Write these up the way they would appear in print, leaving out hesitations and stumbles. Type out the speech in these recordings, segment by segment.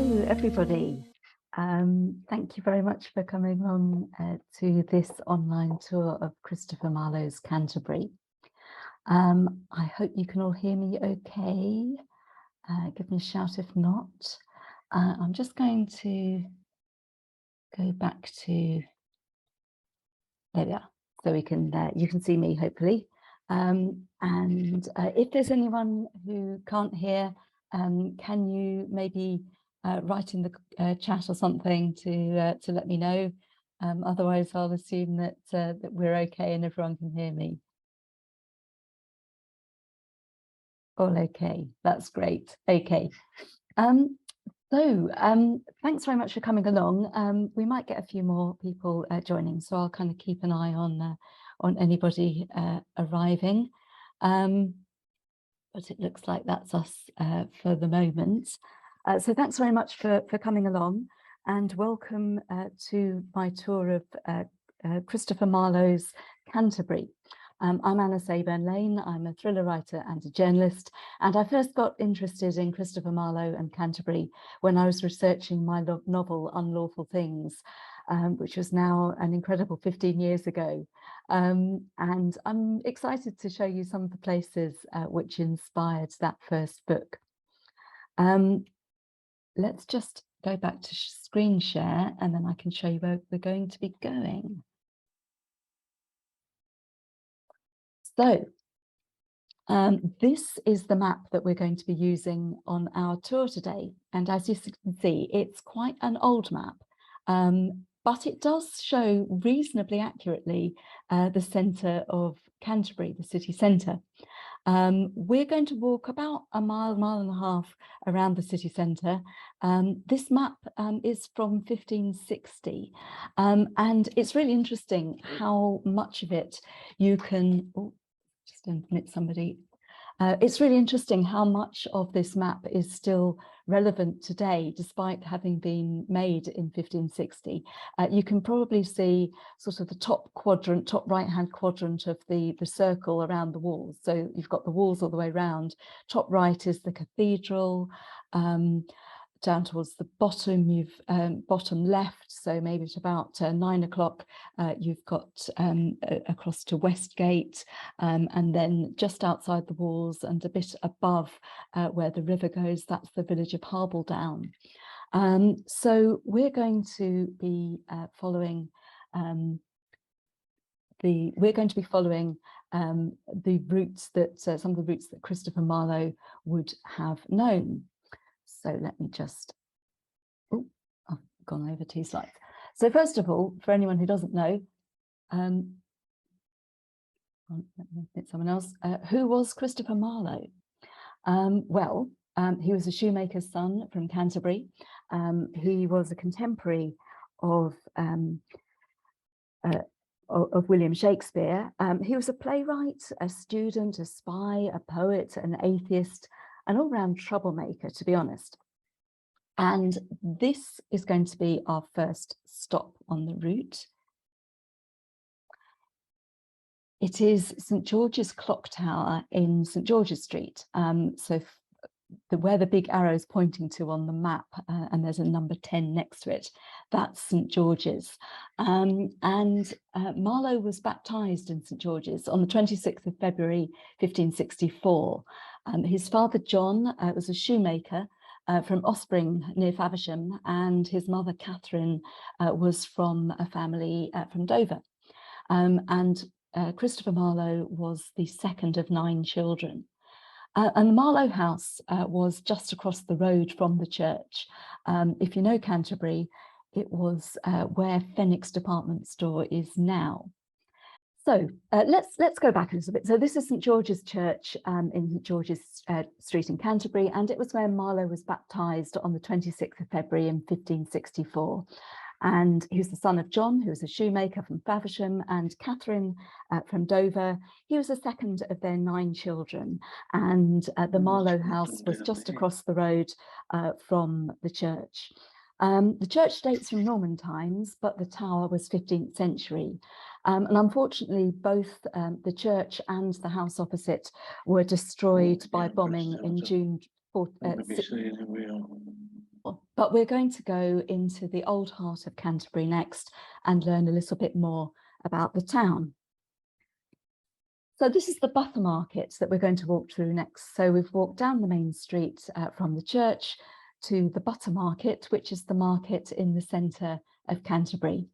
Hello, everybody. Thank you very much for coming on to this online tour of Christopher Marlowe's Canterbury. I hope you can all hear me okay. Give me a shout if not. I'm just going to go back to, there we are, so we can you can see me hopefully. If there's anyone who can't hear, can you maybe write in the chat or something to let me know? Otherwise, I'll assume that that we're okay and everyone can hear me. All okay, that's great. Okay. Thanks very much for coming along. We might get a few more people joining, so I'll kind of keep an eye on anybody arriving. But it looks like that's us for the moment. So thanks very much for coming along, and welcome to my tour of Christopher Marlowe's Canterbury. I'm Mercery Lane. I'm a thriller writer and a journalist, and I first got interested in Christopher Marlowe and Canterbury when I was researching my novel Unlawful Things, which was now an incredible 15 years ago. And I'm excited to show you some of the places which inspired that first book. Let's just go back to screen share, and then I can show you where we're going to be going. So this is the map that we're going to be using on our tour today. And as you can see, it's quite an old map, but it does show reasonably accurately the centre of Canterbury, the city centre. We're going to walk about a mile and a half around the city centre. This map is from 1560, and it's really interesting how much of it you can, just admit somebody. It's really interesting how much of this map is still relevant today, despite having been made in 1560. You can probably see sort of the top right-hand quadrant of the circle around the walls. So you've got the walls all the way around. Top right is the cathedral. Down towards the bottom, you've bottom left, so maybe at about 9 o'clock, you've got across to Westgate, and then just outside the walls and a bit above where the river goes, that's the village of Harbledown. So we're going to be following the routes that some of the routes that Christopher Marlowe would have known. So let me just, oh, I've gone over 2 slides. So first of all, for anyone who doesn't know, let me hit someone else. Who was Christopher Marlowe? He was a shoemaker's son from Canterbury. He was a contemporary of William Shakespeare. He was a playwright, a student, a spy, a poet, an atheist, an all-round troublemaker, to be honest. And this is going to be our first stop on the route. It is St George's Clock Tower in St George's Street. So where the big arrow is pointing to on the map, and there's a number 10 next to it, that's St George's. Marlowe was baptised in St George's on the 26th of February 1564. His father John was a shoemaker from Ospring near Faversham, and his mother Catherine was from a family from Dover. Christopher Marlowe was the second of 9 children. And the Marlowe house was just across the road from the church. If you know Canterbury, it was where Fenwick's department store is now. So let's go back a little bit. So this is St George's Church in St George's Street in Canterbury, and it was where Marlowe was baptised on the 26th of February in 1564. And he was the son of John, who was a shoemaker from Faversham, and Catherine from Dover. He was the second of their 9 children, and the Marlowe house was just across the road from the church. The church dates from Norman times, but the tower was 15th century. And unfortunately, both the church and the house opposite were destroyed by bombing in June But we're going to go into the old heart of Canterbury next and learn a little bit more about the town. So this is the Buttermarket that we're going to walk through next. So we've walked down the main street from the church to the Buttermarket, which is the market in the centre of Canterbury.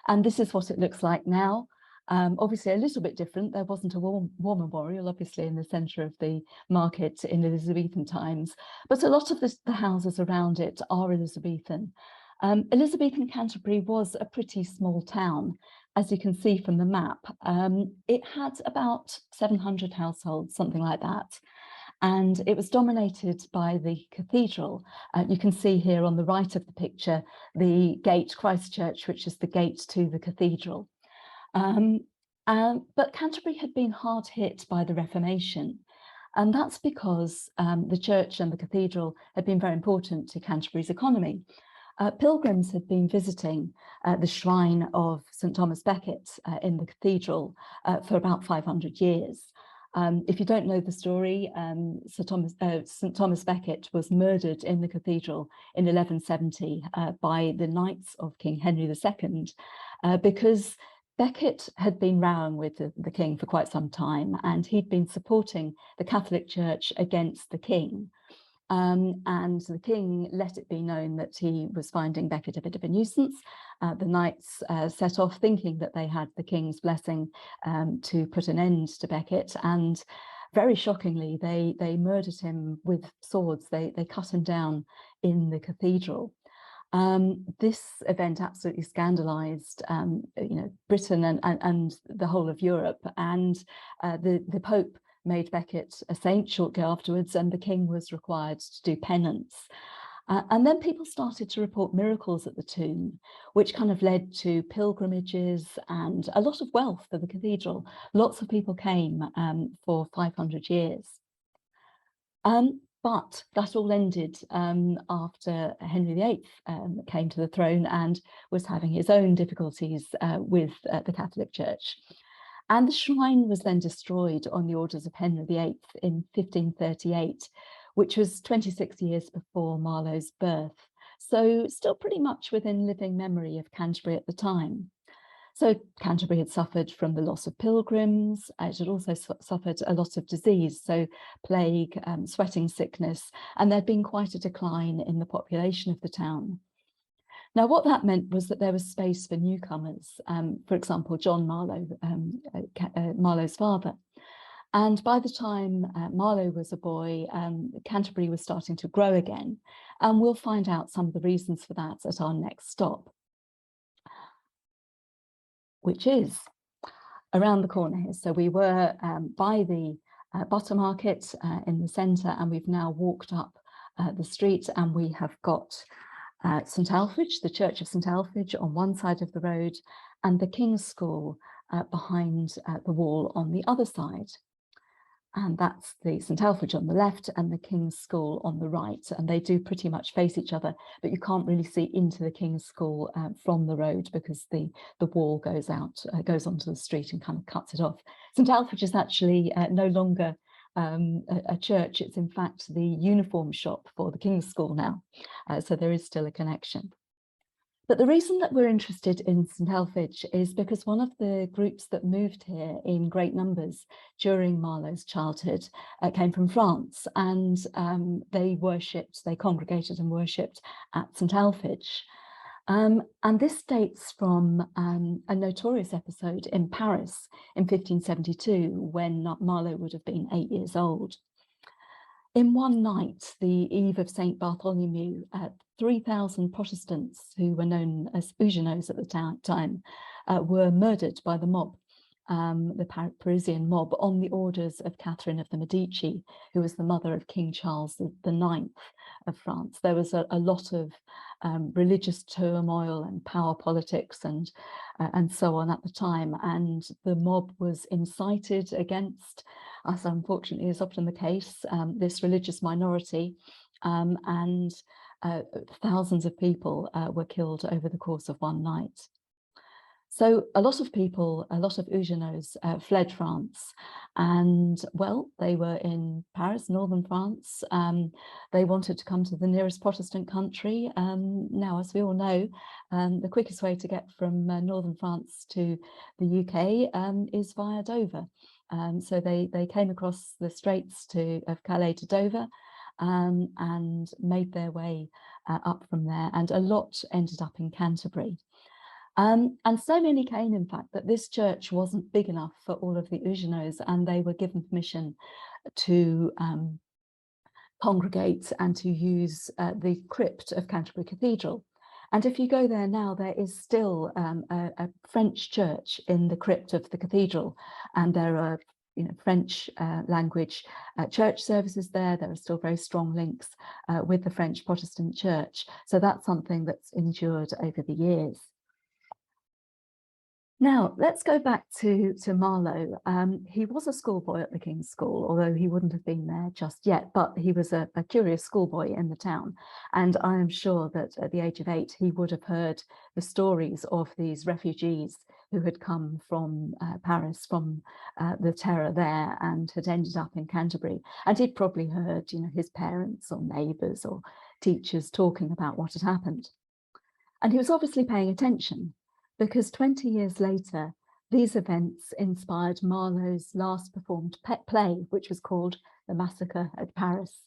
And this is what it looks like now. Obviously a little bit different. There wasn't a war memorial, obviously, in the centre of the market in Elizabethan times, but a lot of the houses around it are Elizabethan. Elizabethan Canterbury was a pretty small town, as you can see from the map. It had about 700 households, something like that. And it was dominated by the cathedral. You can see here on the right of the picture, the gate, Christchurch, which is the gate to the cathedral. But Canterbury had been hard hit by the Reformation. And that's because the church and the cathedral had been very important to Canterbury's economy. Pilgrims had been visiting the shrine of St Thomas Becket in the cathedral for about 500 years. If you don't know the story, St Thomas Becket was murdered in the cathedral in 1170 by the knights of King Henry II because Becket had been rowing with the king for quite some time, and he'd been supporting the Catholic Church against the king. And the king let it be known that he was finding Becket a bit of a nuisance. The knights set off thinking that they had the king's blessing to put an end to Becket, and very shockingly, they murdered him with swords. They cut him down in the cathedral. This event absolutely scandalized Britain and the whole of Europe, and the Pope made Becket a saint shortly afterwards, and the king was required to do penance. And then people started to report miracles at the tomb, which kind of led to pilgrimages and a lot of wealth for the cathedral. Lots of people came for 500 years. But that all ended after Henry VIII came to the throne and was having his own difficulties with the Catholic Church. And the shrine was then destroyed on the orders of Henry VIII in 1538, which was 26 years before Marlowe's birth. So still pretty much within living memory of Canterbury at the time. So Canterbury had suffered from the loss of pilgrims. It had also suffered a lot of disease, so plague, sweating sickness, and there'd been quite a decline in the population of the town. Now, what that meant was that there was space for newcomers, for example, John Marlowe, Marlowe's father. And by the time Marlowe was a boy, Canterbury was starting to grow again. And we'll find out some of the reasons for that at our next stop, which is around the corner here. So we were by the Buttermarket in the centre, and we've now walked up the street, and we have got St Alphege, the Church of St Alphege on one side of the road, and the King's School behind the wall on the other side. And that's the St Alphege on the left and the King's School on the right, and they do pretty much face each other, but you can't really see into the King's School from the road because the wall goes onto the street and kind of cuts it off. St Alphege is actually no longer a church. It's in fact the uniform shop for the King's School now, so there is still a connection. But the reason that we're interested in St Alphege is because one of the groups that moved here in great numbers during Marlowe's childhood came from France, and they congregated and worshipped at St Alphege. And this dates from a notorious episode in Paris in 1572, when Marlowe would have been 8 years old. In one night, the eve of St Bartholomew, 3,000 Protestants, who were known as Huguenots at the time, were murdered by the mob, the Parisian mob, on the orders of Catherine of the Medici, who was the mother of King Charles IX of France. There was a lot of religious turmoil and power politics and so on at the time, and the mob was incited against, as unfortunately is often the case, this religious minority, and thousands of people were killed over the course of one night. So a lot of people, a lot of Huguenots fled France, and well, they were in Paris, northern France. They wanted to come to the nearest Protestant country. Now, as we all know, the quickest way to get from northern France to the UK is via Dover. So they came across the straits of Calais to Dover, and made their way up from there, and a lot ended up in Canterbury. And so many came, in fact, that this church wasn't big enough for all of the Huguenots, and they were given permission to congregate and to use the crypt of Canterbury Cathedral. And if you go there now, there is still a French church in the crypt of the cathedral, and there are French language church services there. There are still very strong links with the French Protestant church. So that's something that's endured over the years. Now, let's go back to Marlowe. He was a schoolboy at the King's School, although he wouldn't have been there just yet, but he was a curious schoolboy in the town. And I am sure that at the age of 8, he would have heard the stories of these refugees who had come from Paris, from the terror there, and had ended up in Canterbury. And he'd probably heard, his parents or neighbours or teachers talking about what had happened. And he was obviously paying attention, because 20 years later, these events inspired Marlowe's last performed play, which was called The Massacre at Paris.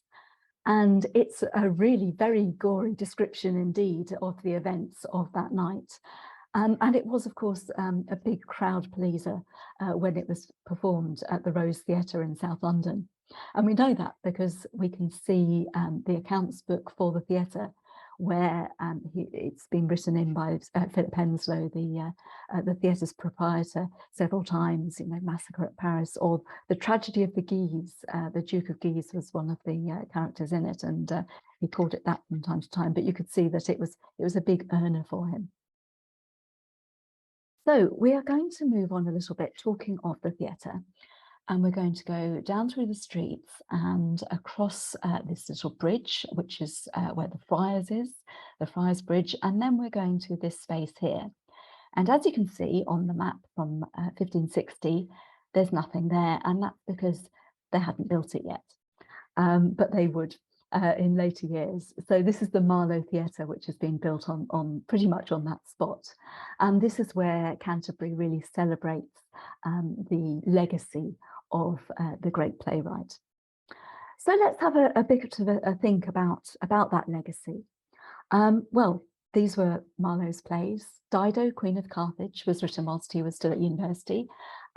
And it's a really very gory description indeed of the events of that night. And it was, of course, a big crowd pleaser when it was performed at the Rose Theatre in South London. And we know that because we can see the accounts book for the theatre, where it's been written in by Philip Henslow, the theatre's proprietor, several times, Massacre at Paris, or The Tragedy of the Guise. The Duke of Guise was one of the characters in it, and he called it that from time to time, but you could see that it was a big earner for him. So we are going to move on a little bit, talking of the theatre. And we're going to go down through the streets and across this little bridge, which is where the Friars is, the Friars Bridge, and then we're going to this space here. And as you can see on the map from 1560, there's nothing there, and that's because they hadn't built it yet, but they would in later years. So this is the Marlowe Theatre, which has been built on pretty much on that spot. And this is where Canterbury really celebrates the legacy of the great playwright. So let's have a bit of a think about that legacy. Well, these were Marlowe's plays. Dido, Queen of Carthage, was written whilst he was still at university.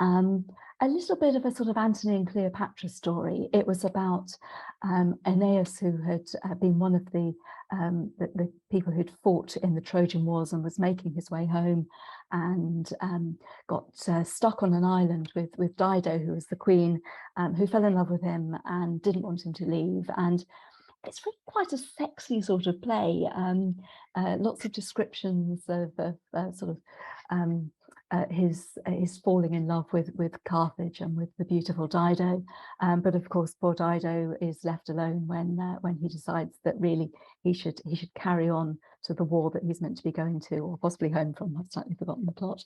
A little bit of a sort of Antony and Cleopatra story. It was about Aeneas, who had been one of the people who'd fought in the Trojan Wars and was making his way home, and got stuck on an island with Dido, who was the queen, who fell in love with him and didn't want him to leave. And it's really quite a sexy sort of play. Lots of descriptions of sort of his falling in love with Carthage and with the beautiful Dido, but of course poor Dido is left alone when he decides that really he should carry on to the war that he's meant to be going to, or possibly home from. I've slightly forgotten the plot.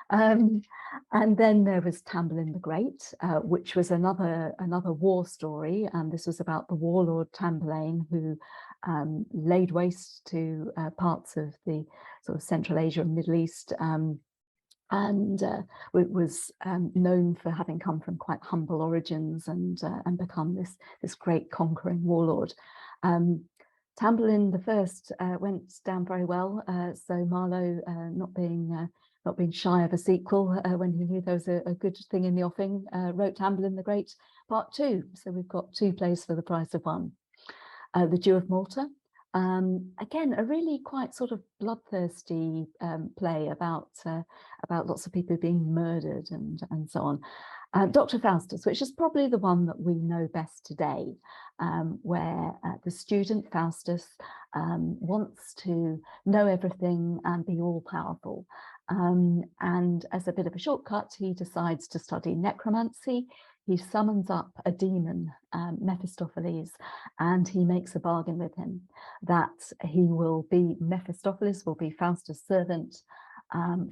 And then there was Tamburlaine the Great, which was another war story, and this was about the warlord Tamburlaine, who laid waste to parts of the sort of Central Asia and Middle East, and was known for having come from quite humble origins and become this great conquering warlord. Tamburlaine the First went down very well, so Marlowe, not being shy of a sequel, when he knew there was a good thing in the offing, wrote Tamburlaine the Great Part 2. So we've got 2 plays for the price of 1. The Jew of Malta. Again, a really quite sort of bloodthirsty play about lots of people being murdered and so on. Dr. Faustus, which is probably the one that we know best today, where the student Faustus wants to know everything and be all-powerful. And as a bit of a shortcut, he decides to study necromancy. He summons up a demon, Mephistopheles, and he makes a bargain with him that Mephistopheles will be Faustus' servant,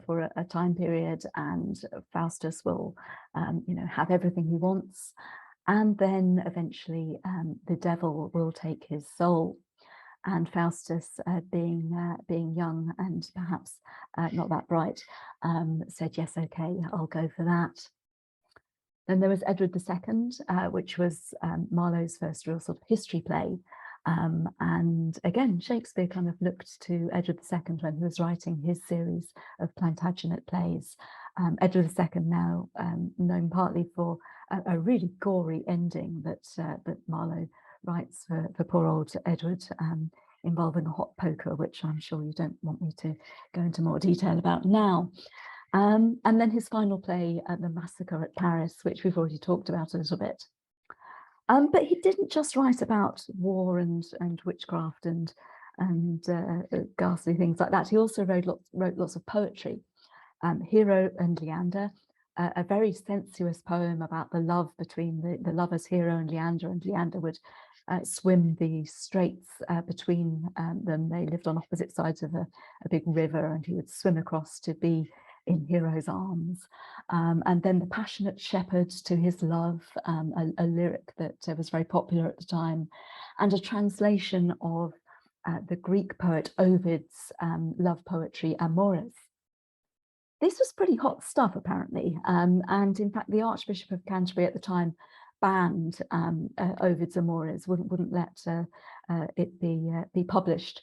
for a time period, and Faustus will, have everything he wants. And then eventually the devil will take his soul. And Faustus, being young and perhaps not that bright, said, yes, okay, I'll go for that. Then there was Edward II, which was Marlowe's first real sort of history play. And again, Shakespeare kind of looked to Edward II when he was writing his series of Plantagenet plays. Edward II, now known partly for a really gory ending that Marlowe writes for poor old Edward, involving a hot poker, which I'm sure you don't want me to go into more detail about now. And then his final play, The Massacre at Paris, which we've already talked about a little bit. But he didn't just write about war and witchcraft and ghastly things like that. He also wrote lots of poetry. Hero and Leander, a very sensuous poem about the love between the lovers Hero and Leander would swim the straits between them. They lived on opposite sides of a big river, and he would swim across to be in Hero's arms. And then The Passionate Shepherd to His Love, a lyric that was very popular at the time, and a translation of the Greek poet Ovid's love poetry Amores. This was pretty hot stuff, apparently, and in fact the Archbishop of Canterbury at the time banned Ovid's Amores, wouldn't let it be published.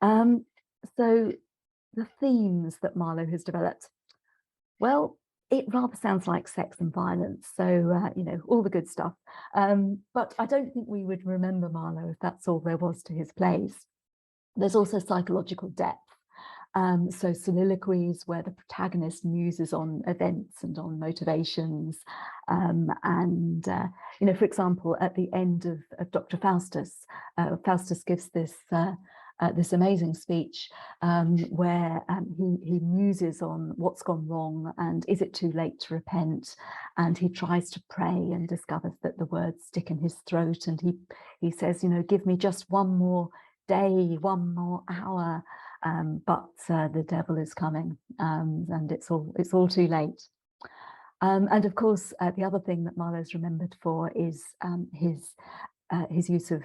So the themes that Marlowe has developed, well, it rather sounds like sex and violence, so all the good stuff. But I don't think we would remember Marlowe if that's all there was to his plays. There's also psychological depth. So soliloquies where the protagonist muses on events and on motivations. For example, at the end of Dr. Faustus, Faustus gives this amazing speech where he muses on what's gone wrong and is it too late to repent, and he tries to pray and discovers that the words stick in his throat, and he says, give me just one more day, one more hour, but the devil is coming, and it's all too late. And of course, the other thing that Marlowe's remembered for is his use of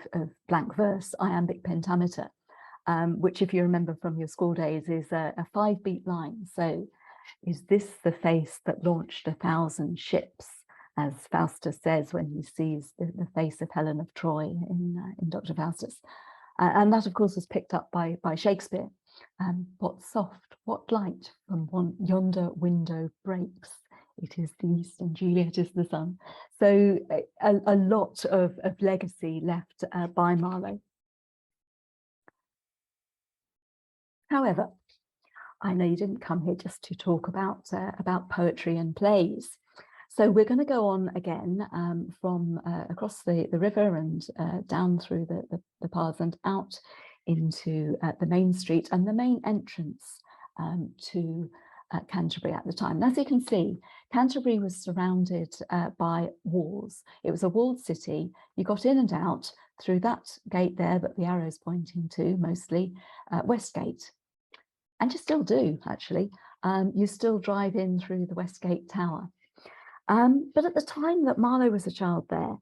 blank verse, iambic pentameter, which, if you remember from your school days, is a 5-beat line. So, is this the face that launched 1,000 ships, as Faustus says when he sees the face of Helen of Troy in Dr. Faustus? And that, of course, was picked up by Shakespeare. What soft, what light from yonder window breaks? It is the east and Juliet is the sun. So a lot of legacy left by Marlowe. However, I know you didn't come here just to talk about poetry and plays. So we're going to go on again from across the river and down through the paths and out into the main street and the main entrance to Canterbury at the time. And as you can see, Canterbury was surrounded by walls. It was a walled city. You got in and out through that gate there that the arrow's pointing to, mostly Westgate. And you still do, actually. You still drive in through the Westgate Tower. But at the time that Marlowe was a child there,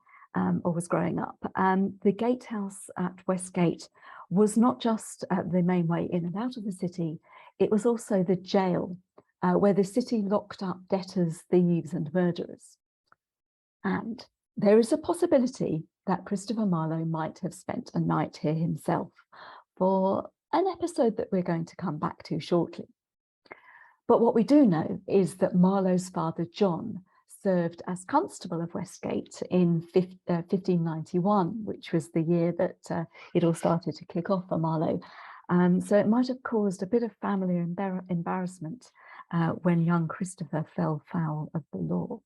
or was growing up, the gatehouse at Westgate was not just the main way in and out of the city, it was also the jail, where the city locked up debtors, thieves and murderers. And there is a possibility that Christopher Marlowe might have spent a night here himself, for an episode that we're going to come back to shortly. But what we do know is that Marlowe's father, John, served as Constable of Westgate in 1591, which was the year that it all started to kick off for Marlowe. So it might have caused a bit of family embarrassment when young Christopher fell foul of the law.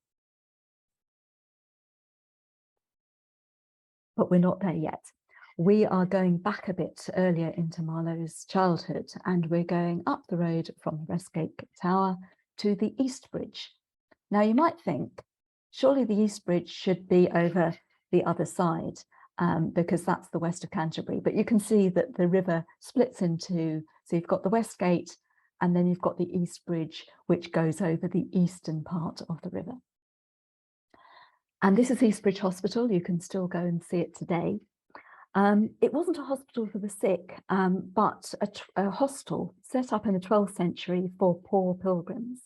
But we're not there yet. We are going back a bit earlier into Marlowe's childhood, and we're going up the road from the Westgate Tower to the East Bridge. Now, you might think, surely the East Bridge should be over the other side, because that's the west of Canterbury. But you can see that the river splits into, so you've got the Westgate and then you've got the East Bridge, which goes over the eastern part of the river. And this is East Bridge Hospital. You can still go and see it today. It wasn't a hospital for the sick, but a hostel set up in the 12th century for poor pilgrims.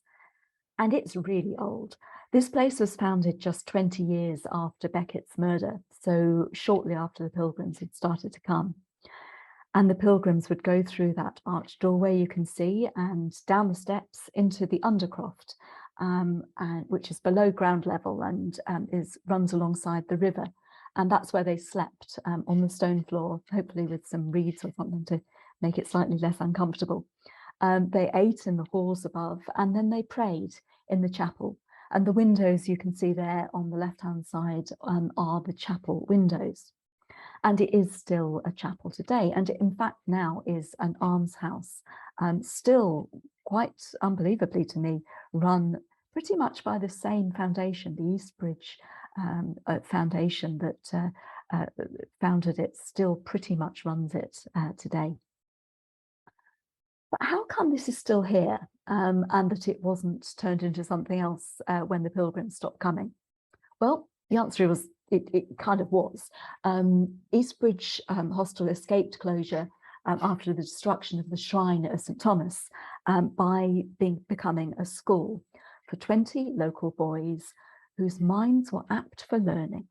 And it's really old. This place was founded just 20 years after Becket's murder, so shortly after the pilgrims had started to come. And the pilgrims would go through that arched doorway you can see and down the steps into the undercroft, which is below ground level and runs alongside the river. And that's where they slept, on the stone floor, hopefully with some reeds or something to make it slightly less uncomfortable. They ate in the halls above, and then they prayed in the chapel. And the windows you can see there on the left-hand side are the chapel windows. And it is still a chapel today. And it, in fact, now is an almshouse, still quite unbelievably to me, run pretty much by the same foundation, the East Bridge foundation that founded it, still pretty much runs it today. But how come this is still here and that it wasn't turned into something else when the pilgrims stopped coming? Well, the answer was it kind of was. East Bridge Hostel escaped closure after the destruction of the shrine at St Thomas by becoming a school for 20 local boys whose minds were apt for learning.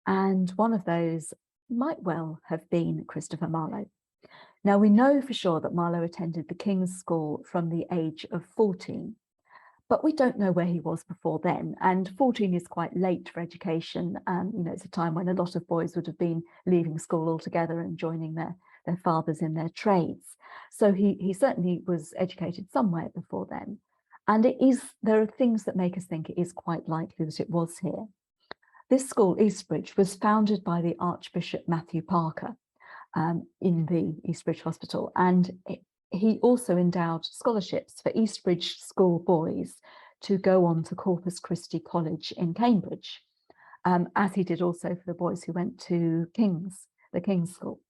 And one of those might well have been Christopher Marlowe. Now, we know for sure that Marlowe attended the King's School from the age of 14, but we don't know where he was before then. And 14 is quite late for education. You know, it's a time when a lot of boys would have been leaving school altogether and joining their fathers in their trades. So he certainly was educated somewhere before then. And there are things that make us think it is quite likely that it was here. This school, East Bridge, was founded by the Archbishop Matthew Parker in the East Bridge Hospital, and he also endowed scholarships for East Bridge school boys to go on to Corpus Christi College in Cambridge, as he did also for the boys who went to the King's School.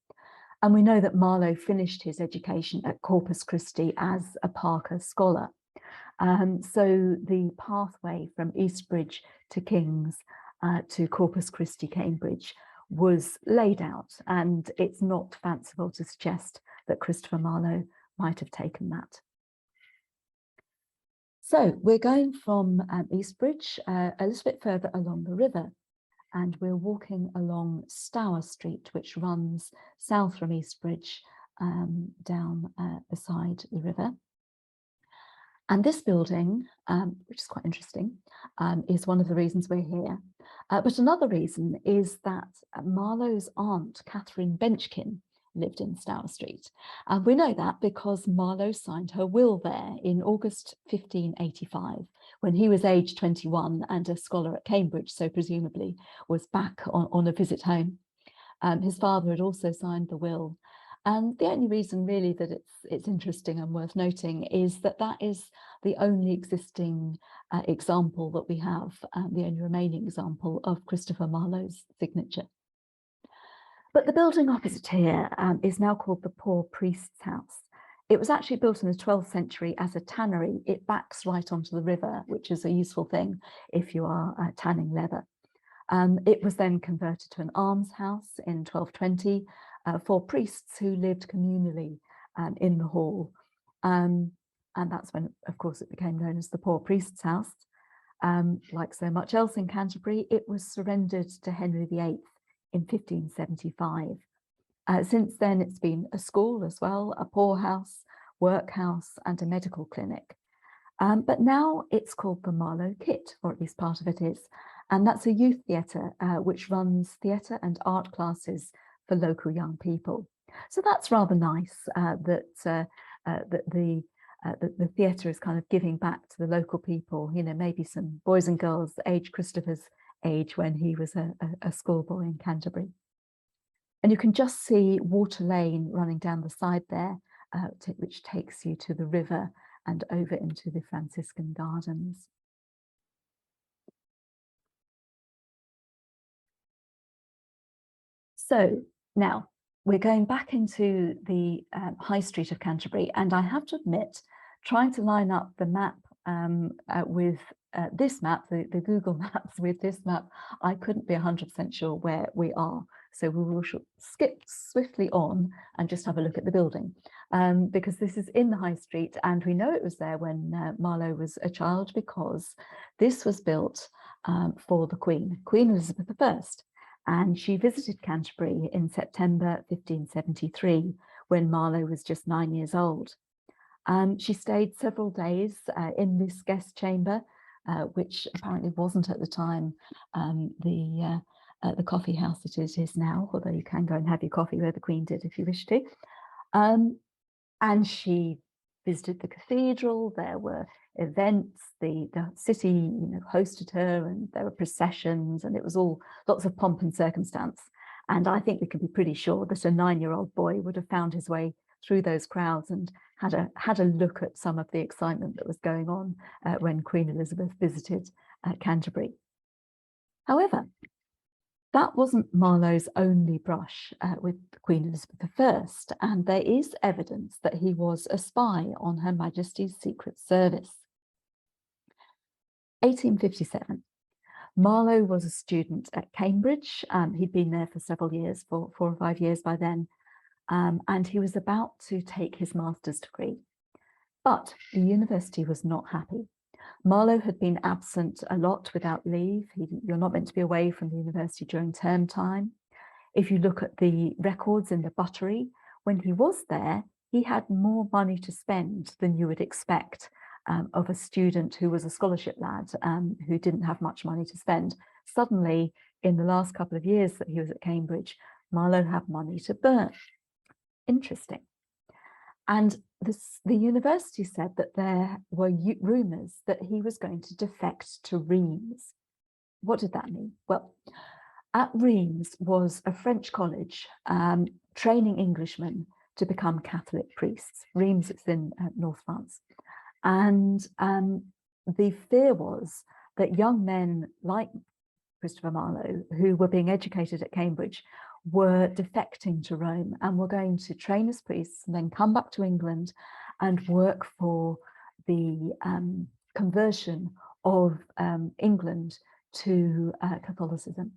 And we know that Marlowe finished his education at Corpus Christi as a Parker scholar. So the pathway from East Bridge to King's to Corpus Christi, Cambridge, was laid out, and it's not fanciful to suggest that Christopher Marlowe might have taken that. So we're going from East Bridge a little bit further along the river, and we're walking along Stour Street, which runs south from East Bridge down beside the river. And this building, which is quite interesting, is one of the reasons we're here. But another reason is that Marlowe's aunt, Catherine Benchkin, lived in Stour Street. And we know that because Marlowe signed her will there in August 1585, when he was aged 21 and a scholar at Cambridge, so presumably was back on a visit home. His father had also signed the will. And the only reason really that it's interesting and worth noting is that that is the only existing example that we have, the only remaining example of Christopher Marlowe's signature. But the building opposite here is now called the Poor Priest's House. It was actually built in the 12th century as a tannery. It backs right onto the river, which is a useful thing if you are tanning leather. It was then converted to an almshouse in 1220 for priests who lived communally in the hall. And that's when, of course, it became known as the Poor Priest's House. Like so much else in Canterbury, it was surrendered to Henry VIII in 1575. Since then, it's been a school as well, a poorhouse, workhouse, and a medical clinic. But now it's called the Marlowe Kit, or at least part of it is. And that's a youth theatre which runs theatre and art classes for local young people. So that's rather nice that the theatre is kind of giving back to the local people, you know, maybe some boys and girls age Christopher's age when he was a schoolboy in Canterbury. And you can just see Water Lane running down the side there, which takes you to the river and over into the Franciscan Gardens. So now we're going back into the High Street of Canterbury, and I have to admit, trying to line up the map with this map, the Google Maps with this map, I couldn't be 100% sure where we are. So we will skip swiftly on and just have a look at the building, because this is in the High Street, and we know it was there when Marlowe was a child, because this was built for the Queen Elizabeth I. And she visited Canterbury in September 1573, when Marlowe was just 9 years old. She stayed several days in this guest chamber, which apparently wasn't at the time the coffee house that it is now, although you can go and have your coffee where the Queen did if you wish to. And she visited the cathedral. There were events. The city, hosted her, and there were processions, and it was all lots of pomp and circumstance. And I think we can be pretty sure that a 9-year-old boy would have found his way through those crowds and had a look at some of the excitement that was going on when Queen Elizabeth visited Canterbury. However, that wasn't Marlowe's only brush with Queen Elizabeth I, and there is evidence that he was a spy on Her Majesty's Secret Service. 1857. Marlowe was a student at Cambridge. He'd been there for several years, for 4 or 5 years by then, and he was about to take his master's degree. But the university was not happy. Marlowe had been absent a lot without leave. You're not meant to be away from the university during term time. If you look at the records in the buttery, when he was there, he had more money to spend than you would expect of a student who was a scholarship lad who didn't have much money to spend. Suddenly, in the last couple of years that he was at Cambridge, Marlowe had money to burn. Interesting. And the university said that there were rumours that he was going to defect to Reims. What did that mean? Well, at Reims was a French college training Englishmen to become Catholic priests. Reims is in North France. And the fear was that young men like Christopher Marlowe, who were being educated at Cambridge, were defecting to Rome and were going to train as priests and then come back to England and work for the conversion of England to Catholicism.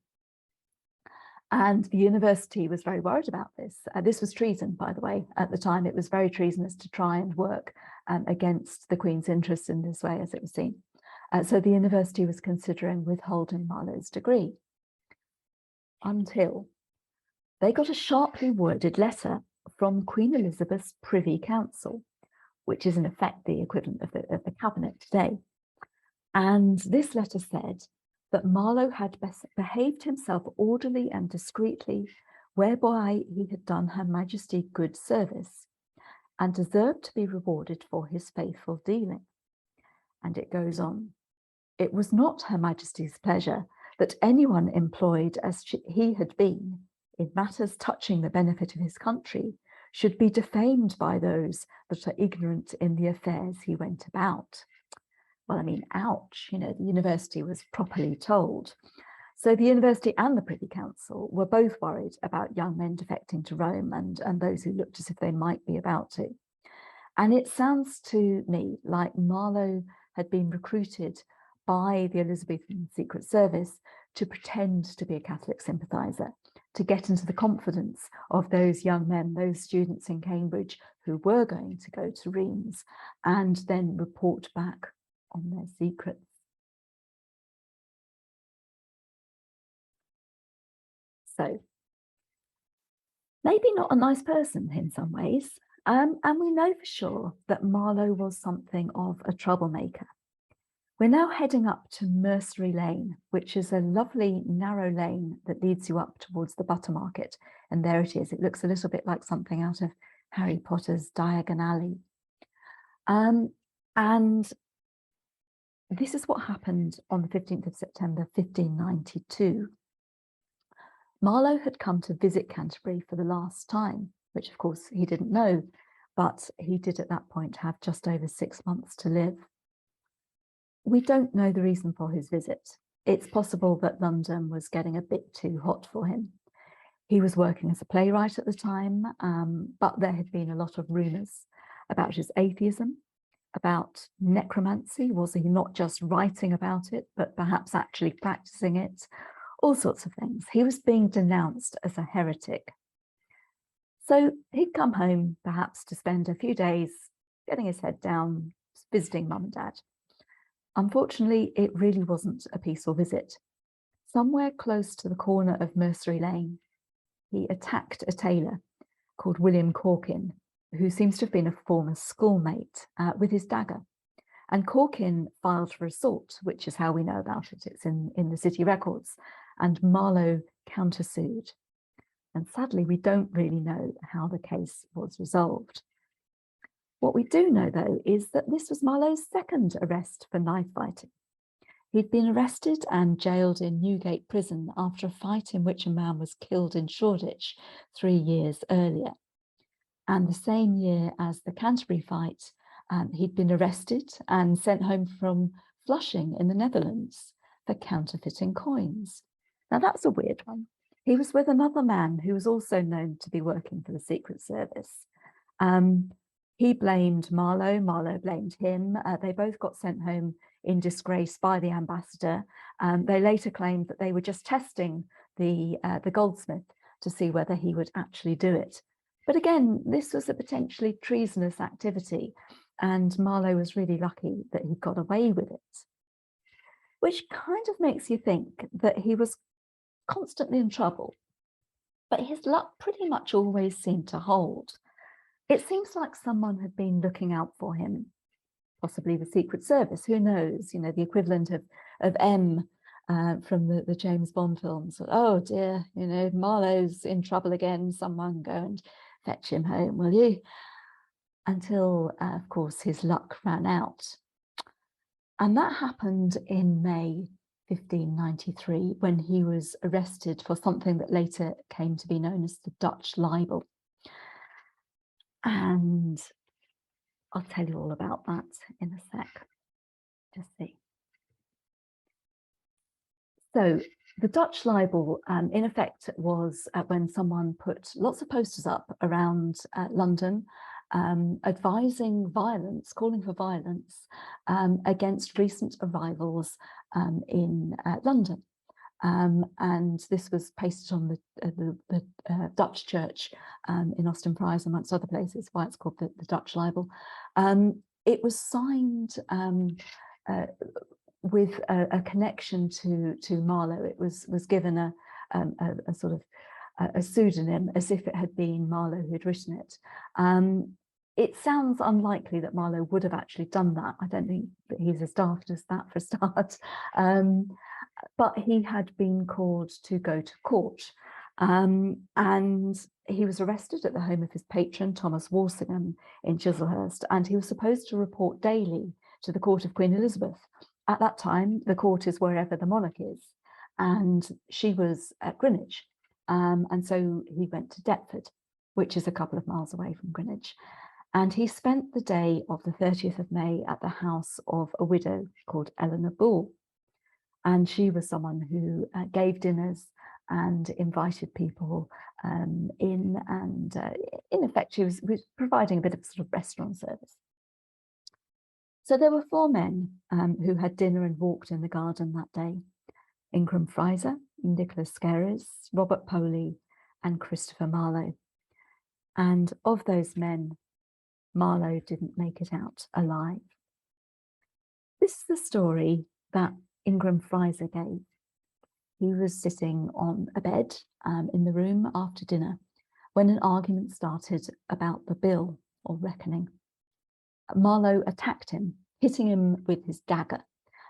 And the university was very worried about this. This was treason, by the way. At the time, it was very treasonous to try and work against the Queen's interests in this way, as it was seen. So the university was considering withholding Marlowe's degree, until they got a sharply worded letter from Queen Elizabeth's Privy Council, which is in effect the equivalent of the cabinet today. And this letter said that Marlowe had behaved himself orderly and discreetly, whereby he had done Her Majesty good service, and deserved to be rewarded for his faithful dealing. And it goes on. It was not Her Majesty's pleasure that anyone employed as he had been in matters touching the benefit of his country should be defamed by those that are ignorant in the affairs he went about. Well, I mean, ouch, the university was properly told. So the university and the Privy Council were both worried about young men defecting to Rome and those who looked as if they might be about to. And it sounds to me like Marlowe had been recruited by the Elizabethan Secret Service to pretend to be a Catholic sympathiser, to get into the confidence of those young men, those students in Cambridge who were going to go to Reims, and then report back on their secrets. So, maybe not a nice person in some ways, and we know for sure that Marlowe was something of a troublemaker. We're now heading up to Mercery Lane, which is a lovely narrow lane that leads you up towards the Buttermarket. And there it is. It looks a little bit like something out of Harry Potter's Diagon Alley. And this is what happened on the 15th of September, 1592. Marlowe had come to visit Canterbury for the last time, which of course he didn't know, but he did at that point have just over 6 months to live. We don't know the reason for his visit. It's possible that London was getting a bit too hot for him. He was working as a playwright at the time, but there had been a lot of rumours about his atheism, about necromancy. Was he not just writing about it, but perhaps actually practicing it? All sorts of things. He was being denounced as a heretic. So he'd come home perhaps to spend a few days getting his head down, visiting mum and dad. Unfortunately, it really wasn't a peaceful visit. Somewhere close to the corner of Mercery Lane, he attacked a tailor called William Corkin, who seems to have been a former schoolmate, with his dagger. And Corkin filed for assault, which is how we know about it. It's in the city records. And Marlowe countersued. And sadly, we don't really know how the case was resolved. What we do know, though, is that this was Marlowe's second arrest for knife fighting. He'd been arrested and jailed in Newgate Prison after a fight in which a man was killed in Shoreditch 3 years earlier. And the same year as the Canterbury fight, he'd been arrested and sent home from Flushing in the Netherlands for counterfeiting coins. Now, that's a weird one. He was with another man who was also known to be working for the Secret Service. He blamed Marlowe, Marlowe blamed him. They both got sent home in disgrace by the ambassador. They later claimed that they were just testing the goldsmith to see whether he would actually do it. But again, this was a potentially treasonous activity, and Marlowe was really lucky that he got away with it, which kind of makes you think that he was constantly in trouble, but his luck pretty much always seemed to hold. It seems like someone had been looking out for him, possibly the Secret Service, who knows, you know, the equivalent of M from the James Bond films. Oh dear, you know, Marlowe's in trouble again, someone go and fetch him home, will you? Until, of course, his luck ran out. And that happened in May 1593, when he was arrested for something that later came to be known as the Dutch libel. And I'll tell you all about that in a sec. Just see. So the Dutch libel, in effect, was when someone put lots of posters up around London, advising violence, calling for violence against recent arrivals in London. And this was pasted on the Dutch church in Austin Friars, amongst other places, why it's called the Dutch libel. It was signed with a connection to Marlowe. It was given a sort of a pseudonym, as if it had been Marlowe who'd written it. It sounds unlikely that Marlowe would have actually done that. I don't think that he's as daft as that, for a start. But he had been called to go to court. And he was arrested at the home of his patron, Thomas Walsingham, in Chislehurst, and he was supposed to report daily to the court of Queen Elizabeth. At that time, the court is wherever the monarch is, and she was at Greenwich. And so he went to Deptford, which is a couple of miles away from Greenwich. And he spent the day of the 30th of May at the house of a widow called Eleanor Bull. And she was someone who gave dinners and invited people in, and in effect, she was providing a bit of sort of restaurant service. So there were 4 men who had dinner and walked in the garden that day: Ingram Fraser, Nicholas Scares, Robert Poley, and Christopher Marlowe. And of those men, Marlowe didn't make it out alive. This is the story that Ingram Fraser gave. He was sitting on a bed in the room after dinner when an argument started about the bill or reckoning. Marlowe attacked him, hitting him with his dagger,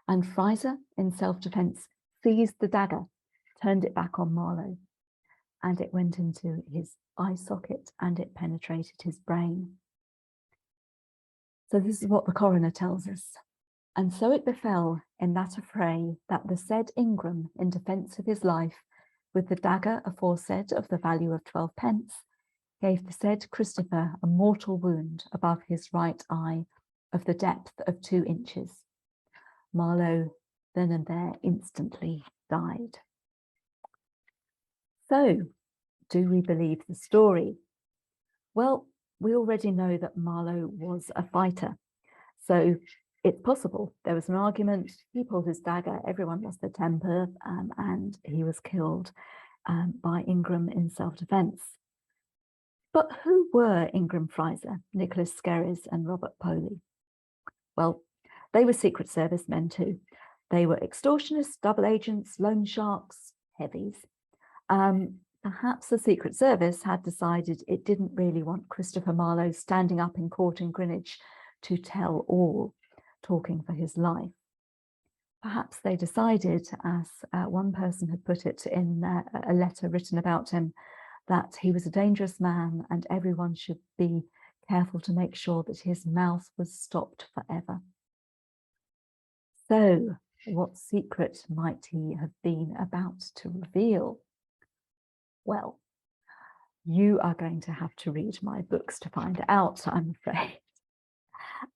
and Fraser, in self-defense, seized the dagger, turned it back on Marlowe, and it went into his eye socket and it penetrated his brain. So this is what the coroner tells us. And so it befell in that affray that the said Ingram, in defence of his life, with the dagger aforesaid of the value of 12 pence, gave the said Christopher a mortal wound above his right eye of the depth of 2 inches. Marlowe then and there instantly died. So do we believe the story? Well, we already know that Marlowe was a fighter. So it's possible there was an argument, he pulled his dagger, everyone lost their temper, and he was killed by Ingram in self-defense. But who were Ingram Fraser, Nicholas Skerries and Robert Poley? Well, they were Secret Service men too. They were extortionists, double agents, loan sharks, heavies. Perhaps the Secret Service had decided it didn't really want Christopher Marlowe standing up in court in Greenwich to tell all, talking for his life. Perhaps they decided, as one person had put it in a letter written about him, that he was a dangerous man and everyone should be careful to make sure that his mouth was stopped forever. So, what secret might he have been about to reveal? Well, you are going to have to read my books to find out, I'm afraid.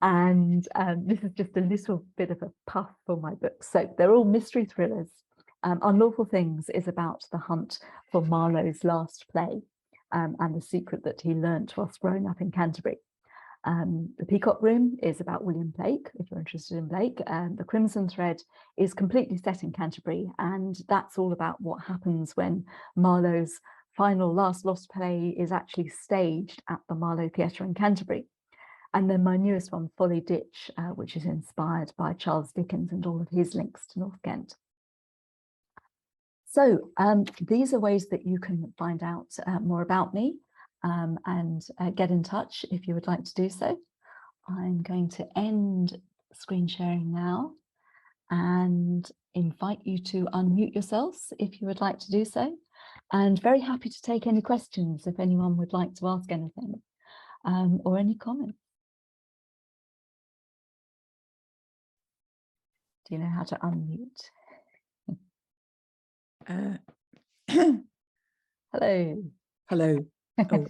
And this is just a little bit of a puff for my books. So they're all mystery thrillers. Unlawful Things is about the hunt for Marlowe's last play and the secret that he learnt whilst growing up in Canterbury. The Peacock Room is about William Blake, if you're interested in Blake. The Crimson Thread is completely set in Canterbury, and that's all about what happens when Marlowe's final last lost play is actually staged at the Marlowe Theatre in Canterbury. And then my newest one, Folly Ditch, which is inspired by Charles Dickens and all of his links to North Kent. So these are ways that you can find out more about me and get in touch if you would like to do so. I'm going to end screen sharing now and invite you to unmute yourselves if you would like to do so. And very happy to take any questions if anyone would like to ask anything or any comments. Do you know how to unmute? Hello. Hello. Oh.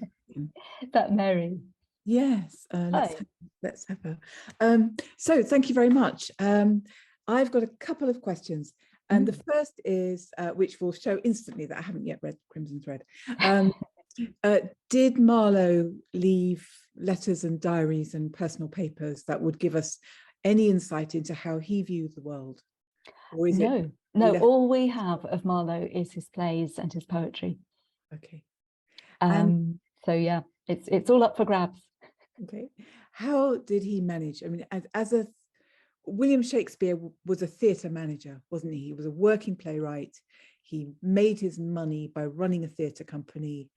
Is that Mary? Yes, let's have her. So thank you very much. I've got a couple of questions. And the first is, which will show instantly that I haven't yet read Crimson Thread. Did Marlowe leave letters and diaries and personal papers that would give us any insight into how he viewed the world? Or is no, all we have of Marlowe is his plays and his poetry. Okay. So yeah, it's all up for grabs. Okay. How did he manage? I mean, as a William Shakespeare was a theatre manager, wasn't he? He was a working playwright. He made his money by running a theatre company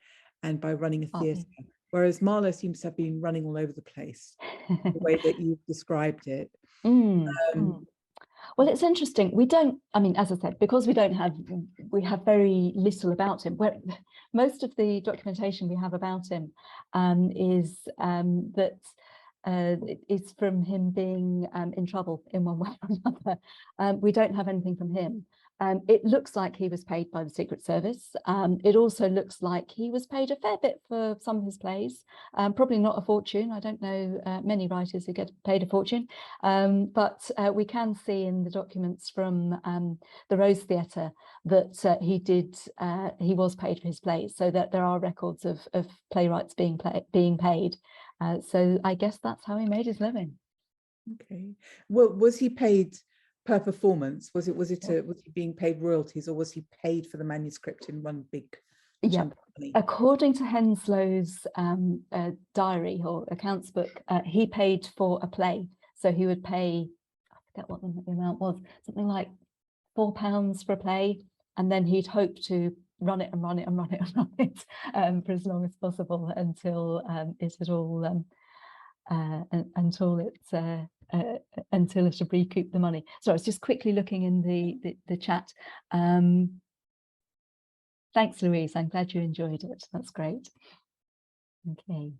and by running a theatre, whereas Marlowe seems to have been running all over the place, the way that you've described it. Well, it's interesting. We don't, I mean, as I said, because we have very little about him. Most of the documentation we have about him is that it's from him being in trouble in one way or another. We don't have anything from him. It looks like he was paid by the Secret Service. It also looks like he was paid a fair bit for some of his plays, probably not a fortune. I don't know many writers who get paid a fortune, but we can see in the documents from the Rose Theatre that he was paid for his plays, so that there are records of playwrights being paid. So I guess that's how he made his living. Okay. Well, was he paid per performance? Was he being paid royalties, or was he paid for the manuscript in one big chunk of money? According to Henslow's diary or accounts book, he paid for a play, so he would pay, I forget what the amount was, something like £4 for a play, and then he'd hope to run it for as long as possible until it had all until it had recouped the money. So I was just quickly looking in the chat. Thanks, Louise. I'm glad you enjoyed it. That's great. Okay.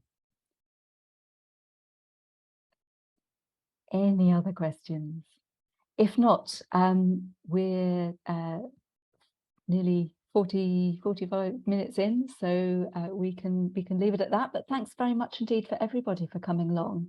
Any other questions? If not, we're nearly 45 minutes in, so we can leave it at that. But thanks very much indeed for everybody for coming along.